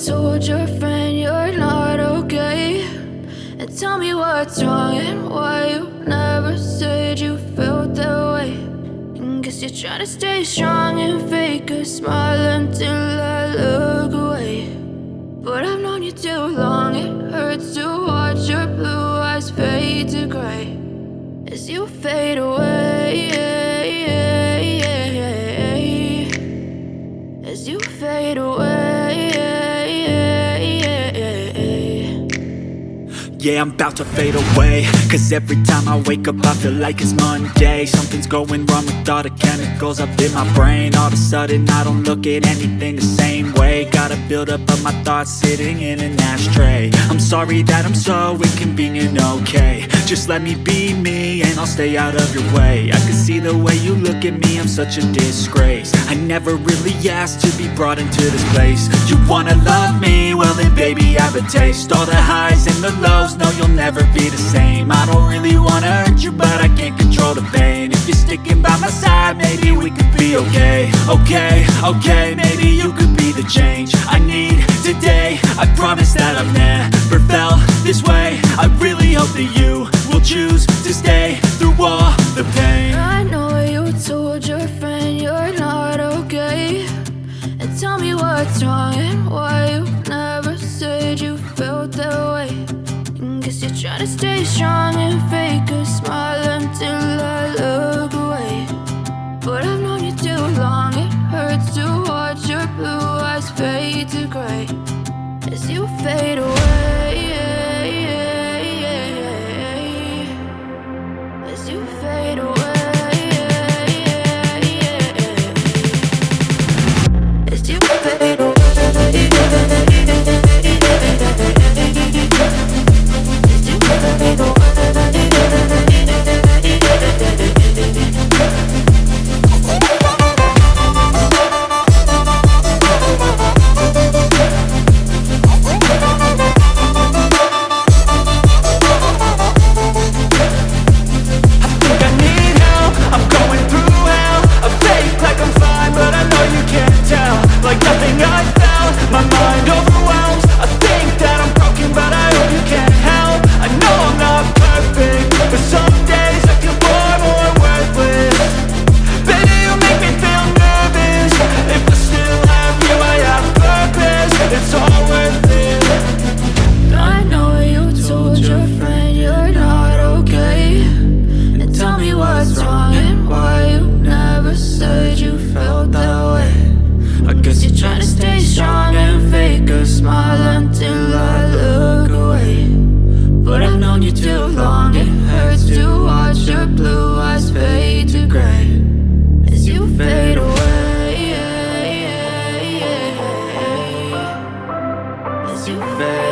told your friend you're not okay, and tell me what's wrong and why you never said you felt that way. And guess you're trying to stay strong and fake a smile until I look away. But I've known you too long, it hurts to watch your blue eyes fade to gray as you fade away, as you fade away. Yeah, I'm about to fade away, cause every time I wake up I feel like it's Monday. Something's going wrong with all the chemicals up in my brain. All of a sudden I don't look at anything the same way. Got a buildup of my thoughts sitting in an ashtray. I'm sorry that I'm so inconvenient, okay. Just let me be me and I'll stay out of your way. I can see the way you look at me, I'm such a disgrace. I never really asked to be brought into this place. You wanna love me? Well then baby have a taste. All the highs and the lows, no you'll never be the same. I don't really wanna hurt you but I can't control the pain. If you're sticking by my side maybe we could be okay. Okay, maybe you could be the change I need today. I promise that I've never felt this way. I really hope that you will choose to stay through all the pain. I know you told your friend you're not okay, and tell me what's wrong and why you never said you felt that way. And guess you're trying to stay strong and fake a smile until I look away. But I've known you too long, it hurts to watch your blue eyes fade to gray as you fade away, as you fade away, as you fade away. As you fade